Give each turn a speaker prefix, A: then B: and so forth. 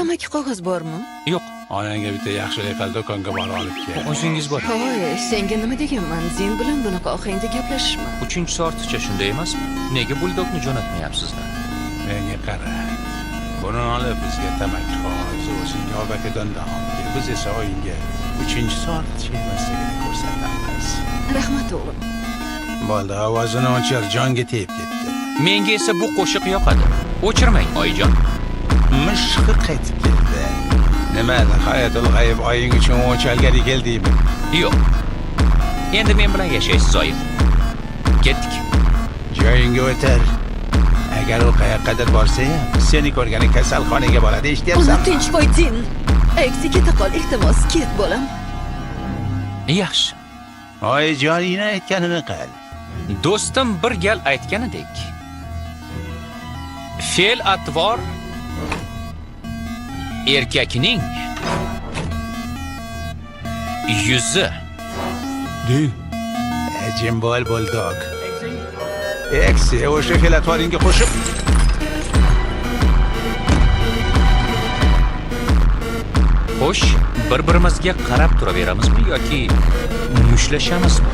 A: Tamaki qog'oz bormi?
B: Yo'q,
C: Onangga bitta yaxshilik qil, do'konga borib olib kel.
B: o'zingiz bor.
A: Hoy, senga nima deganman? Zen bilan bunaqa ohangda gaplashishma.
B: 3-soatgacha shunday emasmi? Nega buldogni jo'natmayapsizlar?
C: Menga qara. Buni olib bizga tamaki qog'ozi o'zingga obakadan ol. Biz esa oyinga 3-soatgacha emasligini ko'rsatamiz.
A: Rahmat o'g'lim.
C: Bo'ldi, ovozini o'chir, jonga tegib ketdi.
B: Menga esa bu qo'shiq yoqadi. O'chirmang, oyijon.
C: Mishqi qaytib keldi. Nima, nihoyatul g'ayb oying uchun o'chalgani keldingmi?
B: Yo'q. Endi men bilan yashaysiz, oyim. Ketdik.
C: Joyingga o'tir. Agar u qayoqqadir borsa ham, seni ko'rgani kasalxonaga boradi,
A: Uni
C: eshityapsanmi?
A: tinch qo'y, Zen. Eksi keta qol, iltimos, ket bolam.
B: Yaxshi.
C: Oyijoningni aytganini qil.
B: Do'stim bir gal aytganidek. Fe'l-atvor erkakning yuzi.
C: Ding. Jim bo'l buldog. Eksi o'sha fe'l-atvoringga qo'shib
B: Xo'sh, bir-birimizga qarab turaveramizmi yoki mushlashamizmi?